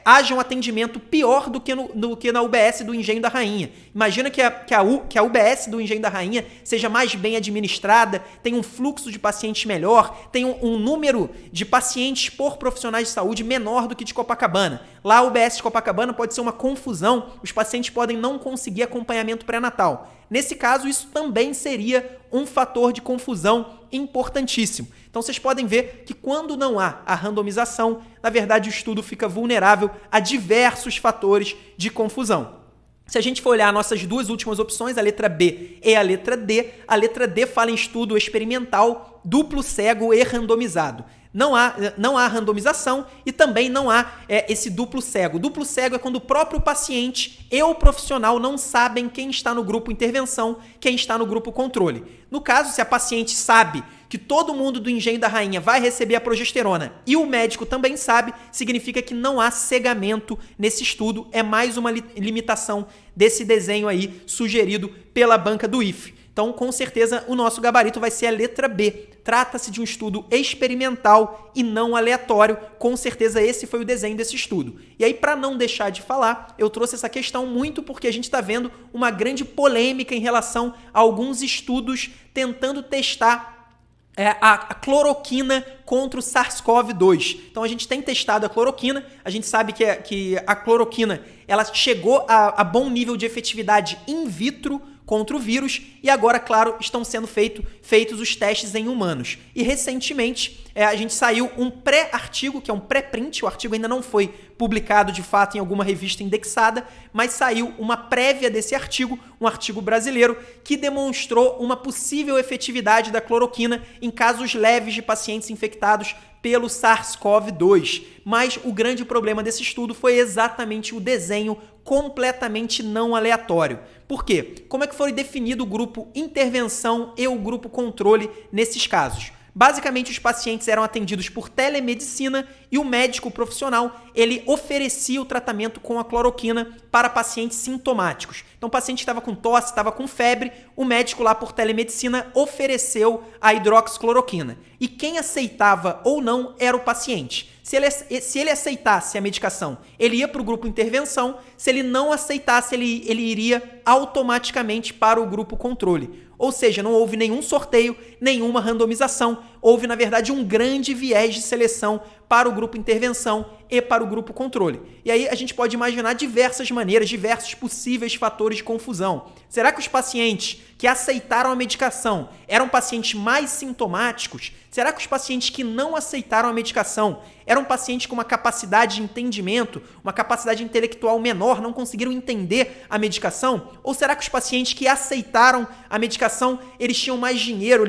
haja um atendimento pior do que na UBS do Engenho da Rainha. Imagina que a UBS do Engenho da Rainha seja mais bem administrada, tenha um fluxo de pacientes melhor, tenha um número de pacientes por profissionais de saúde menor do que de Copacabana. Lá a UBS de Copacabana pode ser uma confusão, os pacientes podem não conseguir acompanhamento pré-natal. Nesse caso, isso também seria um fator de confusão importantíssimo. Então, vocês podem ver que quando não há a randomização, na verdade, o estudo fica vulnerável a diversos fatores de confusão. Se a gente for olhar nossas duas últimas opções, a letra B e a letra D fala em estudo experimental, duplo cego e randomizado. Não há randomização e também não há esse duplo cego. Duplo cego é quando o próprio paciente e o profissional não sabem quem está no grupo intervenção, quem está no grupo controle. No caso, se a paciente sabe que todo mundo do Engenho da Rainha vai receber a progesterona e o médico também sabe, significa que não há cegamento nesse estudo. É mais uma limitação desse desenho aí sugerido pela banca do IFE. Então, com certeza, o nosso gabarito vai ser a letra B. Trata-se de um estudo experimental e não aleatório. Com certeza, esse foi o desenho desse estudo. E aí, para não deixar de falar, eu trouxe essa questão muito porque a gente está vendo uma grande polêmica em relação a alguns estudos tentando testar a cloroquina contra o SARS-CoV-2. Então, a gente tem testado a cloroquina, a gente sabe que a cloroquina ela chegou a bom nível de efetividade in vitro contra o vírus e agora, claro, estão sendo feitos os testes em humanos. E recentemente a gente saiu um pré-artigo, que é um pré-print, o artigo ainda não foi publicado de fato em alguma revista indexada, mas saiu uma prévia desse artigo, um artigo brasileiro, que demonstrou uma possível efetividade da cloroquina em casos leves de pacientes infectados pelo SARS-CoV-2. Mas o grande problema desse estudo foi exatamente o desenho completamente não aleatório. Por quê? Como é que foi definido o grupo intervenção e o grupo controle nesses casos? Basicamente, os pacientes eram atendidos por telemedicina e o médico profissional, ele oferecia o tratamento com a cloroquina para pacientes sintomáticos. Então, o paciente estava com tosse, estava com febre, o médico lá por telemedicina ofereceu a hidroxicloroquina. E quem aceitava ou não era o paciente. Se ele aceitasse a medicação, ele ia para o grupo intervenção. Se ele não aceitasse, ele iria automaticamente para o grupo controle. Ou seja, não houve nenhum sorteio, nenhuma randomização. Houve, na verdade, um grande viés de seleção para o grupo intervenção e para o grupo controle. E aí a gente pode imaginar diversas maneiras, diversos possíveis fatores de confusão. Será que os pacientes que aceitaram a medicação eram pacientes mais sintomáticos? Será que os pacientes que não aceitaram a medicação eram pacientes com uma capacidade de entendimento, uma capacidade intelectual menor, não conseguiram entender a medicação? Ou será que os pacientes que aceitaram a medicação, eles tinham mais dinheiro,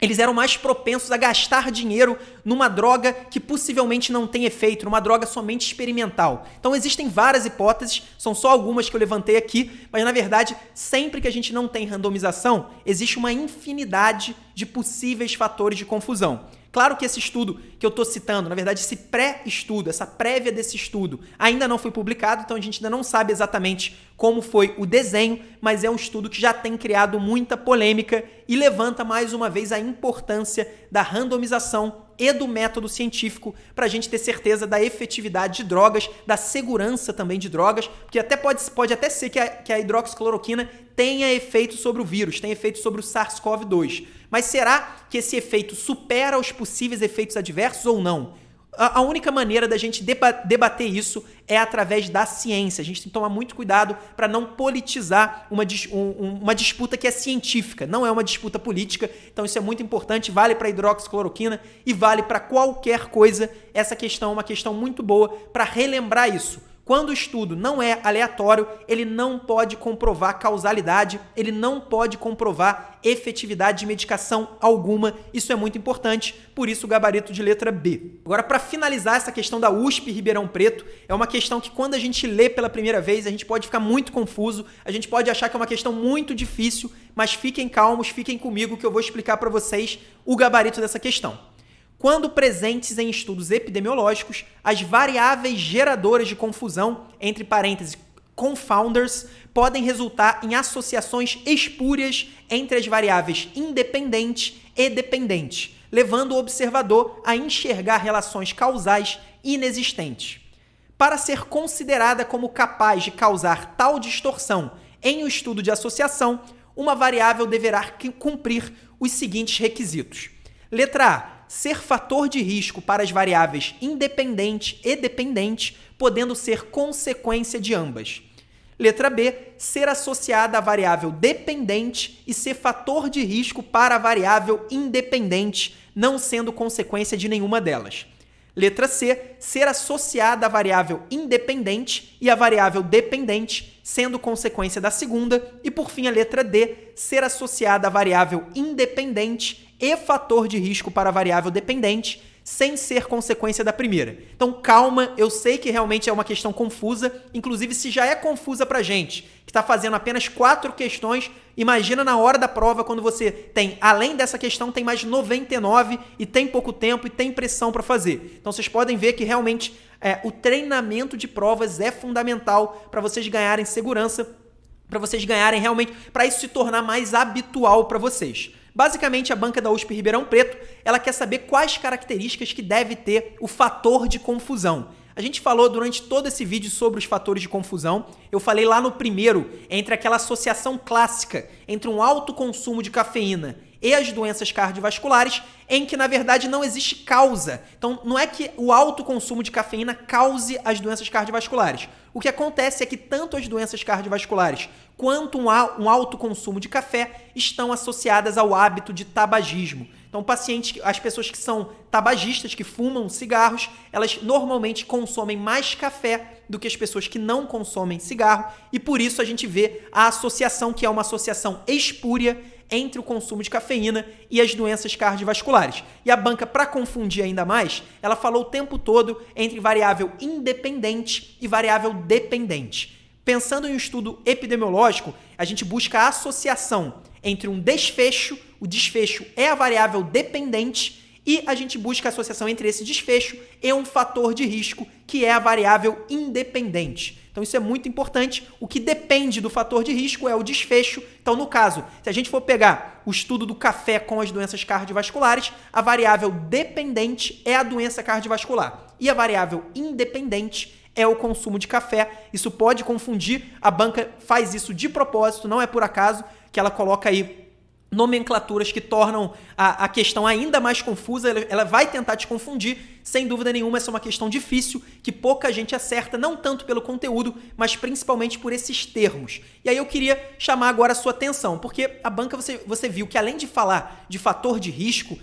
eles eram mais propensos a gastar dinheiro numa droga que possivelmente não tem efeito, numa droga somente experimental. Então existem várias hipóteses, são só algumas que eu levantei aqui, mas na verdade, sempre que a gente não tem randomização, existe uma infinidade de possíveis fatores de confusão. Claro que esse estudo que eu estou citando, na verdade esse pré-estudo, essa prévia desse estudo ainda não foi publicado, então a gente ainda não sabe exatamente como foi o desenho, mas é um estudo que já tem criado muita polêmica e levanta mais uma vez a importância da randomização e do método científico para a gente ter certeza da efetividade de drogas, da segurança também de drogas, porque até pode até ser que a hidroxicloroquina tenha efeito sobre o vírus, tenha efeito sobre o SARS-CoV-2. Mas será que esse efeito supera os possíveis efeitos adversos ou não? A única maneira da gente debater isso é através da ciência. A gente tem que tomar muito cuidado para não politizar uma disputa que é científica, não é uma disputa política. Então isso é muito importante, vale para a hidroxicloroquina e vale para qualquer coisa. Essa questão é uma questão muito boa para relembrar isso. Quando o estudo não é aleatório, ele não pode comprovar causalidade, ele não pode comprovar efetividade de medicação alguma. Isso é muito importante, por isso o gabarito de letra B. Agora, para finalizar essa questão da USP Ribeirão Preto, é uma questão que quando a gente lê pela primeira vez, a gente pode ficar muito confuso, a gente pode achar que é uma questão muito difícil, mas fiquem calmos, fiquem comigo que eu vou explicar para vocês o gabarito dessa questão. Quando presentes em estudos epidemiológicos, as variáveis geradoras de confusão, entre parênteses, confounders, podem resultar em associações espúrias entre as variáveis independentes e dependentes, levando o observador a enxergar relações causais inexistentes. Para ser considerada como capaz de causar tal distorção em um estudo de associação, uma variável deverá cumprir os seguintes requisitos. Letra A. Ser fator de risco para as variáveis independente e dependente, podendo ser consequência de ambas. Letra B. Ser associada à variável dependente e ser fator de risco para a variável independente, não sendo consequência de nenhuma delas. Letra C. Ser associada à variável independente e à variável dependente, sendo consequência da segunda. E, por fim, a letra D. Ser associada à variável independente e fator de risco para a variável dependente, sem ser consequência da primeira. Então, calma, eu sei que realmente é uma questão confusa, inclusive se já é confusa pra gente, que está fazendo apenas 4 questões, imagina na hora da prova, quando você tem, além dessa questão, tem mais 99 e tem pouco tempo e tem pressão para fazer. Então, vocês podem ver que realmente o treinamento de provas é fundamental para vocês ganharem segurança, para vocês ganharem realmente, para isso se tornar mais habitual para vocês. Basicamente, a banca da USP Ribeirão Preto, ela quer saber quais características que deve ter o fator de confusão. A gente falou durante todo esse vídeo sobre os fatores de confusão. Eu falei lá no primeiro, entre aquela associação clássica entre um alto consumo de cafeína e as doenças cardiovasculares, em que, na verdade, não existe causa. Então, não é que o alto consumo de cafeína cause as doenças cardiovasculares. O que acontece é que tanto as doenças cardiovasculares quanto um alto consumo de café estão associadas ao hábito de tabagismo. Então, as pessoas que são tabagistas, que fumam cigarros, elas normalmente consomem mais café do que as pessoas que não consomem cigarro, e por isso a gente vê a associação, que é uma associação espúria entre o consumo de cafeína e as doenças cardiovasculares. E a banca, para confundir ainda mais, ela falou o tempo todo entre variável independente e variável dependente. Pensando em um estudo epidemiológico, a gente busca a associação entre um desfecho, o desfecho é a variável dependente, e a gente busca a associação entre esse desfecho e um fator de risco, que é a variável independente. Então isso é muito importante. O que depende do fator de risco é o desfecho. Então, no caso, se a gente for pegar o estudo do café com as doenças cardiovasculares, a variável dependente é a doença cardiovascular e a variável independente é o consumo de café. Isso pode confundir, a banca faz isso de propósito, não é por acaso que ela coloca aí nomenclaturas que tornam a questão ainda mais confusa. Ela vai tentar te confundir, sem dúvida nenhuma. Essa é uma questão difícil, que pouca gente acerta, não tanto pelo conteúdo, mas principalmente por esses termos. E aí eu queria chamar agora a sua atenção, porque a banca, você viu que além de falar de fator de risco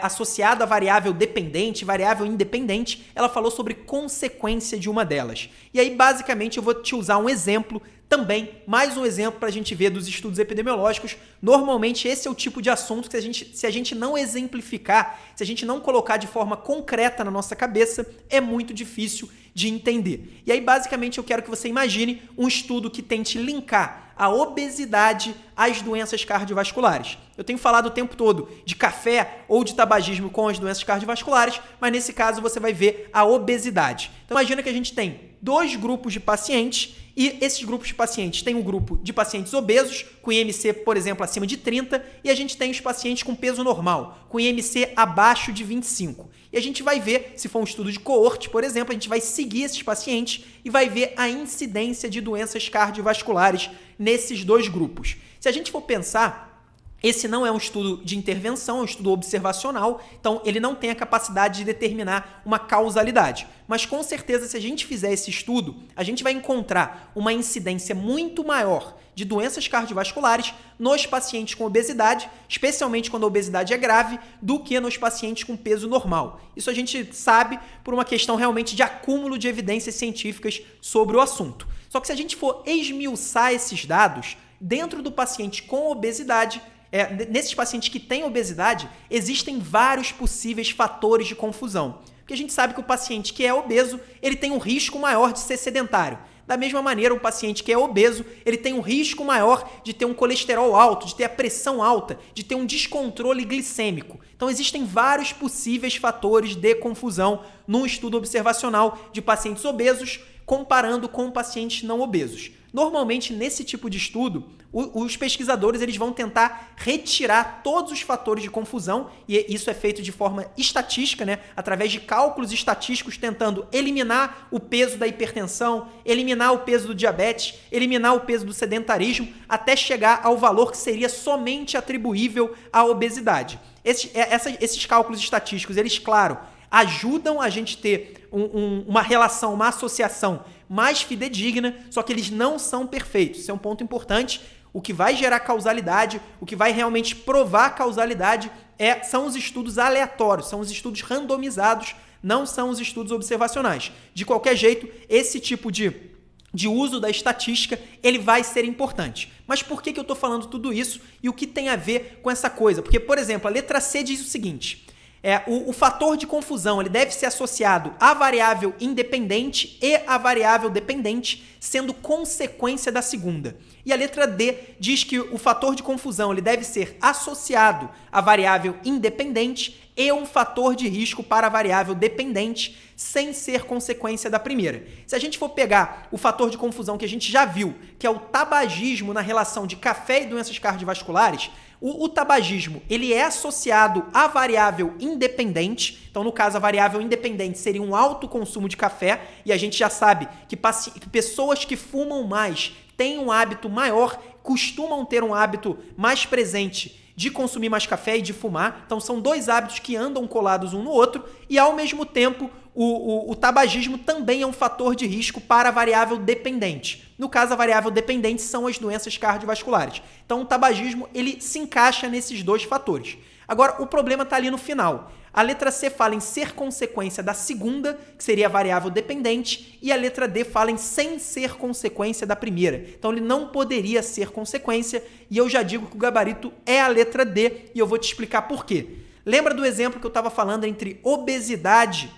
associado à variável dependente, variável independente, ela falou sobre consequência de uma delas. E aí, basicamente, eu vou te usar um exemplo também, mais um exemplo para a gente ver dos estudos epidemiológicos. Normalmente esse é o tipo de assunto que se a gente não exemplificar, se a gente não colocar de forma concreta na nossa cabeça, é muito difícil de entender. E aí, basicamente, eu quero que você imagine um estudo que tente linkar a obesidade às doenças cardiovasculares. Eu tenho falado o tempo todo de café ou de tabagismo com as doenças cardiovasculares, mas nesse caso você vai ver a obesidade. Então imagina que a gente tem 2 grupos de pacientes, e esses grupos de pacientes têm um grupo de pacientes obesos, com IMC, por exemplo, acima de 30, e a gente tem os pacientes com peso normal, com IMC abaixo de 25. E a gente vai ver, se for um estudo de coorte, por exemplo, a gente vai seguir esses pacientes e vai ver a incidência de doenças cardiovasculares nesses 2 grupos. Se a gente for pensar, esse não é um estudo de intervenção, é um estudo observacional, então ele não tem a capacidade de determinar uma causalidade. Mas com certeza, se a gente fizer esse estudo, a gente vai encontrar uma incidência muito maior de doenças cardiovasculares nos pacientes com obesidade, especialmente quando a obesidade é grave, do que nos pacientes com peso normal. Isso a gente sabe por uma questão realmente de acúmulo de evidências científicas sobre o assunto. Só que se a gente for esmiuçar esses dados, dentro do paciente com obesidade, nesses pacientes que têm obesidade, existem vários possíveis fatores de confusão. Porque a gente sabe que o paciente que é obeso, ele tem um risco maior de ser sedentário. Da mesma maneira, um paciente que é obeso, ele tem um risco maior de ter um colesterol alto, de ter a pressão alta, de ter um descontrole glicêmico. Então, existem vários possíveis fatores de confusão num estudo observacional de pacientes obesos comparando com pacientes não obesos. Normalmente, nesse tipo de estudo, os pesquisadores eles vão tentar retirar todos os fatores de confusão, e isso é feito de forma estatística, né? Através de cálculos estatísticos, tentando eliminar o peso da hipertensão, eliminar o peso do diabetes, eliminar o peso do sedentarismo, até chegar ao valor que seria somente atribuível à obesidade. Esses cálculos estatísticos, eles, claro, ajudam a gente ter uma relação, uma associação mais fidedigna, só que eles não são perfeitos. Isso é um ponto importante. O que vai gerar causalidade, o que vai realmente provar causalidade são os estudos aleatórios, são os estudos randomizados, não são os estudos observacionais. De qualquer jeito, esse tipo de uso da estatística, ele vai ser importante. Mas por que eu estou falando tudo isso e o que tem a ver com essa coisa? Porque, por exemplo, a letra C diz o seguinte: o fator de confusão ele deve ser associado à variável independente e à variável dependente, sendo consequência da segunda. E a letra D diz que o fator de confusão ele deve ser associado à variável independente e um fator de risco para a variável dependente, sem ser consequência da primeira. Se a gente for pegar o fator de confusão que a gente já viu, que é o tabagismo na relação de café e doenças cardiovasculares, o tabagismo ele é associado à variável independente. Então, no caso, a variável independente seria um alto consumo de café, e a gente já sabe que pessoas que fumam mais têm um hábito maior, costumam ter um hábito mais presente de consumir mais café e de fumar. Então, são dois hábitos que andam colados um no outro, e ao mesmo tempo o tabagismo também é um fator de risco para a variável dependente. No caso, a variável dependente são as doenças cardiovasculares. Então, o tabagismo ele se encaixa nesses dois fatores. Agora, o problema está ali no final. A letra C fala em ser consequência da segunda, que seria a variável dependente, e a letra D fala em sem ser consequência da primeira. Então, ele não poderia ser consequência, e eu já digo que o gabarito é a letra D, e eu vou te explicar por quê. Lembra do exemplo que eu estava falando entre obesidade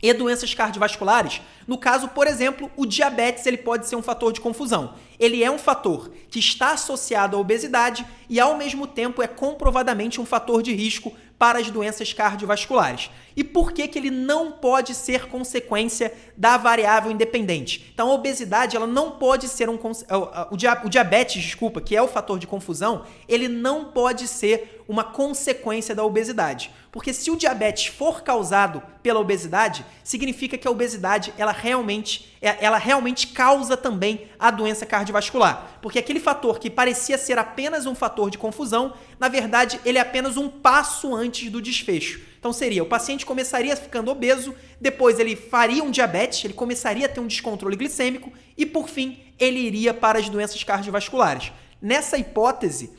e doenças cardiovasculares? No caso, por exemplo, o diabetes ele pode ser um fator de confusão. Ele é um fator que está associado à obesidade e, ao mesmo tempo, é comprovadamente um fator de risco para as doenças cardiovasculares. E por que ele não pode ser consequência da variável independente? Então, a obesidade ela não pode ser o diabetes, que é o fator de confusão, ele não pode ser uma consequência da obesidade. Porque se o diabetes for causado pela obesidade, significa que a obesidade ela realmente causa também a doença cardiovascular. Porque aquele fator que parecia ser apenas um fator de confusão, na verdade, ele é apenas um passo antes do desfecho. Então seria, o paciente começaria ficando obeso, depois ele faria um diabetes, ele começaria a ter um descontrole glicêmico e, por fim, ele iria para as doenças cardiovasculares. Nessa hipótese,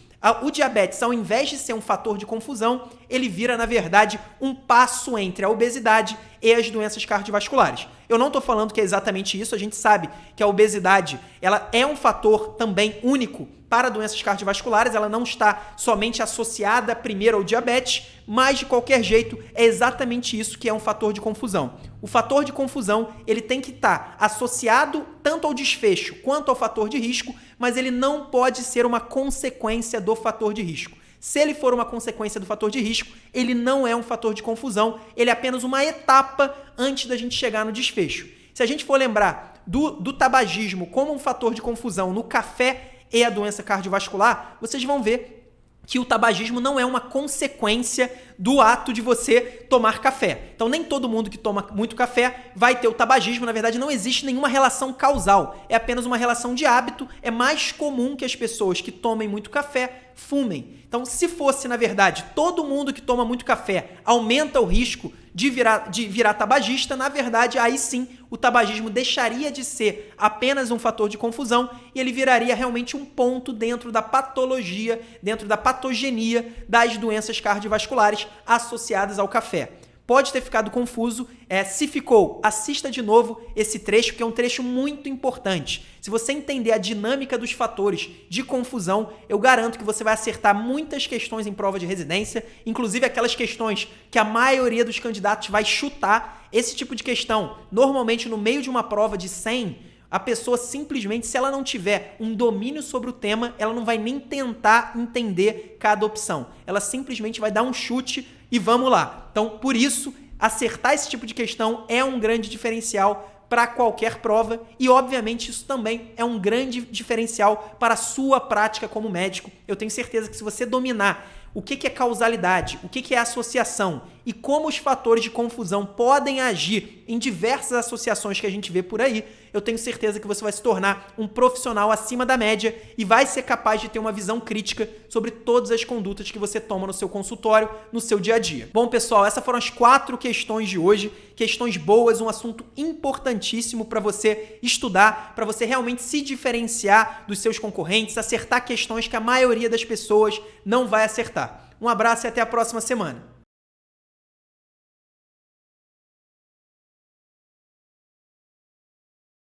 o diabetes, ao invés de ser um fator de confusão, ele vira, na verdade, um passo entre a obesidade e as doenças cardiovasculares. Eu não estou falando que é exatamente isso, a gente sabe que a obesidade ela é um fator também único para doenças cardiovasculares, ela não está somente associada primeiro ao diabetes, mas de qualquer jeito é exatamente isso que é um fator de confusão. O fator de confusão ele tem que estar associado tanto ao desfecho quanto ao fator de risco, mas ele não pode ser uma consequência do fator de risco. Se ele for uma consequência do fator de risco, ele não é um fator de confusão, ele é apenas uma etapa antes da gente chegar no desfecho. Se a gente for lembrar do tabagismo como um fator de confusão no café e a doença cardiovascular, vocês vão ver que o tabagismo não é uma consequência do ato de você tomar café. Então, nem todo mundo que toma muito café vai ter o tabagismo. Na verdade, não existe nenhuma relação causal. É apenas uma relação de hábito. É mais comum que as pessoas que tomem muito café fumem. Então, se fosse, na verdade, todo mundo que toma muito café aumenta o risco de virar tabagista, na verdade, aí sim, o tabagismo deixaria de ser apenas um fator de confusão e ele viraria realmente um ponto dentro da patologia, dentro da patogenia das doenças cardiovasculares associadas ao café. Pode ter ficado confuso, se ficou, assista de novo esse trecho, que é um trecho muito importante. Se você entender a dinâmica dos fatores de confusão, eu garanto que você vai acertar muitas questões em prova de residência, inclusive aquelas questões que a maioria dos candidatos vai chutar. Esse tipo de questão, normalmente no meio de uma prova de 100, a pessoa simplesmente, se ela não tiver um domínio sobre o tema, ela não vai nem tentar entender cada opção. Ela simplesmente vai dar um chute e vamos lá. Então, por isso, acertar esse tipo de questão é um grande diferencial para qualquer prova e, obviamente, isso também é um grande diferencial para a sua prática como médico. Eu tenho certeza que se você dominar o que é causalidade, o que é associação e como os fatores de confusão podem agir em diversas associações que a gente vê por aí, eu tenho certeza que você vai se tornar um profissional acima da média e vai ser capaz de ter uma visão crítica sobre todas as condutas que você toma no seu consultório, no seu dia a dia. Bom, pessoal, essas foram as 4 questões de hoje. Questões boas, um assunto importantíssimo para você estudar, para você realmente se diferenciar dos seus concorrentes, acertar questões que a maioria das pessoas não vai acertar. Um abraço e até a próxima semana.